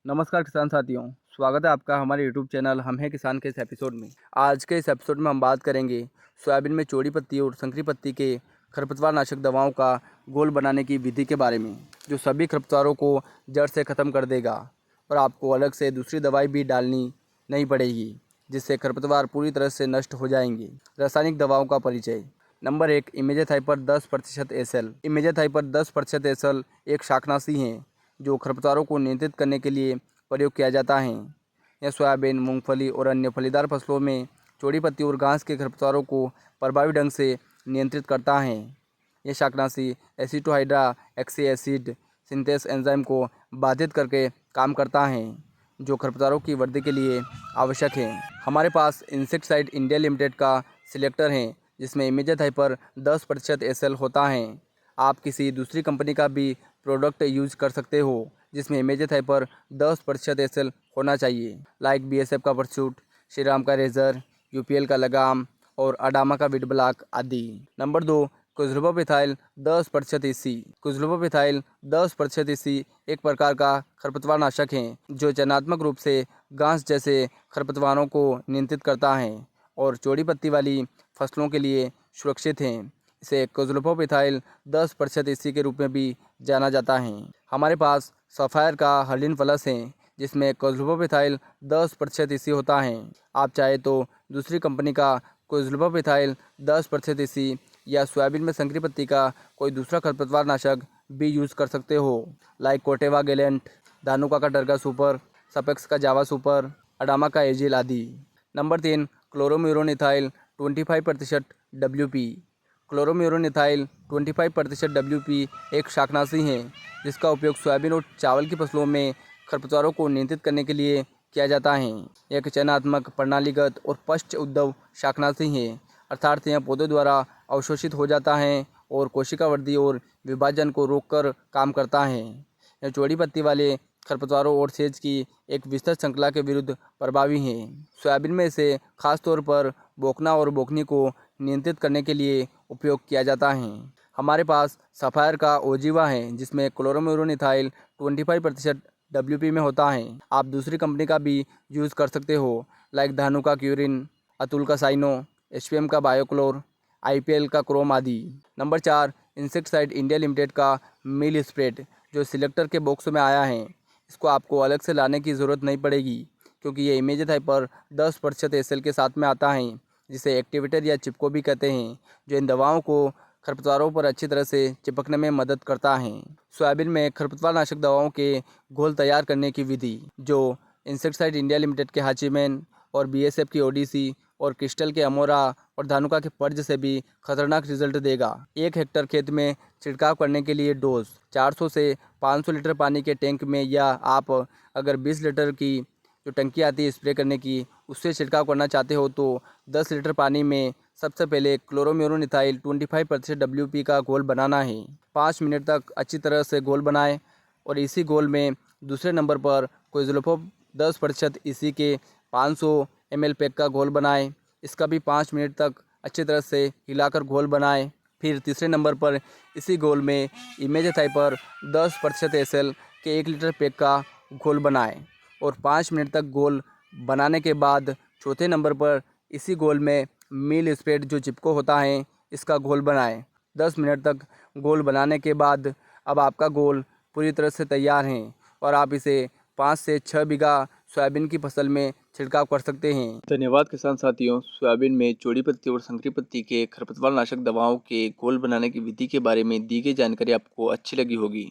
नमस्कार किसान साथियों, स्वागत है आपका हमारे यूट्यूब चैनल हम हैं किसान के इस एपिसोड में। आज के इस एपिसोड में हम बात करेंगे सोयाबीन में चौड़ी पत्ती और संकरी पत्ती के खरपतवार नाशक दवाओं का घोल बनाने की विधि के बारे में, जो सभी खरपतवारों को जड़ से ख़त्म कर देगा और आपको अलग से दूसरी दवाई भी डालनी नहीं पड़ेगी, जिससे खरपतवार पूरी तरह से नष्ट हो जाएंगे। रासायनिक दवाओं का परिचय। Number 1, imazethapyr 10% SL. Imazethapyr 10% SL एक शाकनाशी है जो खरपतवारों को नियंत्रित करने के लिए प्रयोग किया जाता है। यह सोयाबीन, मूंगफली और अन्य फलीदार फसलों में चौड़ी पत्ती और घास के खरपतवारों को प्रभावी ढंग से नियंत्रित करता है। यह शाकनाशी एसिटोहाइड्रोक्सी एसिड सिंथेस एंजाइम को बाधित करके काम करता है, जो खरपतवारों की वृद्धि के लिए आवश्यक है। हमारे पास इंसेक्टिसाइड इंडिया लिमिटेड का सिलेक्टर है, जिसमें इमेज़ाथाइपर 10% एसएल होता है। आप किसी दूसरी कंपनी का भी प्रोडक्ट यूज़ कर सकते हो, जिसमें इमेज़ाथाइपर 10% एसएल होना चाहिए, लाइक बीएसएफ का परसूट, श्रीराम का रेजर, यूपीएल का लगाम और अडामा का वीड ब्लॉक आदि। नंबर 2, क्लोरोप्रोपेथाइल 10% ईसी। क्लोरोप्रोपेथाइल 10% ईसी एक प्रकार का खरपतवार नाशक है जो चयनात्मक रूप से घास जैसे खरपतवारों को नियंत्रित करता है और चौड़ी पत्ती वाली फसलों के लिए सुरक्षित है। इसे क्लोरोप्रोपेथाइल 10% ईसी के रूप में भी जाना जाता है। हमारे पास सफ़ायर का हर्लिन प्लस है, जिसमें क्लोरोप्रोपेथाइल 10% ईसी होता है। आप चाहे तो दूसरी कंपनी का क्लोरोप्रोपेथाइल 10% ईसी या सोयाबीन में संकरी पत्ती का कोई दूसरा खरपतवार नाशक भी यूज़ कर सकते हो, लाइक कोटेवा गैलेंट, धानुका का टर्गा सुपर, सपेक्स का जावा सुपर, अडामा का एजिल आदि। Number 3, chlorimuron ethyl 25% WP. Chlorimuron ethyl 25% WP एक शाकनाशी है जिसका उपयोग सोयाबीन और चावल की फसलों में खरपतवारों को नियंत्रित करने के लिए किया जाता है। यह एक चयनात्मक, प्रणालीगत और पश्च उद्भव शाकनाशी है, अर्थात यह पौधों द्वारा अवशोषित हो जाता है और कोशिका वृद्धि और विभाजन को रोककर काम करता है। यह चौड़ी पत्ती वाले खरपतवारों और सेज की एक विस्तृत श्रृंखला के विरुद्ध प्रभावी है। सोयाबीन में इसे खासतौर पर बोकना और बोकनी को नियंत्रित करने के लिए उपयोग किया जाता है। हमारे पास सफ़ायर का ओजीवा है, जिसमें क्लोरोम्यूरोनिथाइल 25% डब्ल्यूपी में होता है। आप दूसरी कंपनी का भी यूज़ कर सकते हो, लाइक धानु का क्यूरिन, अतुल का साइनो, एचपीएम का बायोक्लोर, आईपीएल का क्रोम आदि। नंबर 4, इंसेक्टिसाइड इंडिया लिमिटेड का मिल स्प्रेड, जो सिलेक्टर के बॉक्स में आया है। इसको आपको अलग से लाने की ज़रूरत नहीं पड़ेगी, क्योंकि ये इमेज़ाथाइपर 10% एसएल के साथ में आता है, जिसे एक्टिवेटर या चिपको भी कहते हैं, जो इन दवाओं को खरपतवारों पर अच्छी तरह से चिपकने में मदद करता है। सोयाबीन में खरपतवार नाशक दवाओं के घोल तैयार करने की विधि, जो इंसेक्टिसाइड इंडिया लिमिटेड के हाचीमैन और बीएसएफ की ओडीसी और क्रिस्टल के अमोरा और धानुका के पर्ज से भी खतरनाक रिजल्ट देगा। 1 हेक्टर खेत में छिड़काव करने के लिए डोज 400 से 500 लीटर पानी के टैंक में, या आप अगर 20 लीटर की जो टंकी आती है स्प्रे करने की, उससे छिड़काव करना चाहते हो तो 10 लीटर पानी में सबसे पहले क्लोरोम्यूरोनिथाइल 25% डब्ल्यूपी का घोल बनाना है। 5 मिनट तक अच्छी तरह से घोल बनाएं और इसी घोल में दूसरे नंबर पर क्लोरोफोब 10% इसी के 500 ml पैक का घोल बनाएं। इसका भी 5 मिनट तक अच्छी तरह से हिलाकर घोल बनाएं। फिर तीसरे नंबर पर इसी घोल में इमेज़ाथाइपर 10% एसएल के 1 लीटर पैक का घोल बनाएं और 5 मिनट तक घोल बनाने के बाद चौथे नंबर पर इसी घोल में मील स्प्रेड जो चिपको होता है, इसका घोल बनाएं। 10 मिनट तक घोल बनाने के बाद अब आपका घोल पूरी तरह से तैयार है और आप इसे 5 से 6 बीघा सोयाबीन की फसल में छिड़काव कर सकते हैं। धन्यवाद किसान साथियों। सोयाबीन में चौड़ी पत्ती और संकरी पत्ती के खरपतवार नाशक दवाओं के घोल बनाने की विधि के बारे में दी गई जानकारी आपको अच्छी लगी होगी।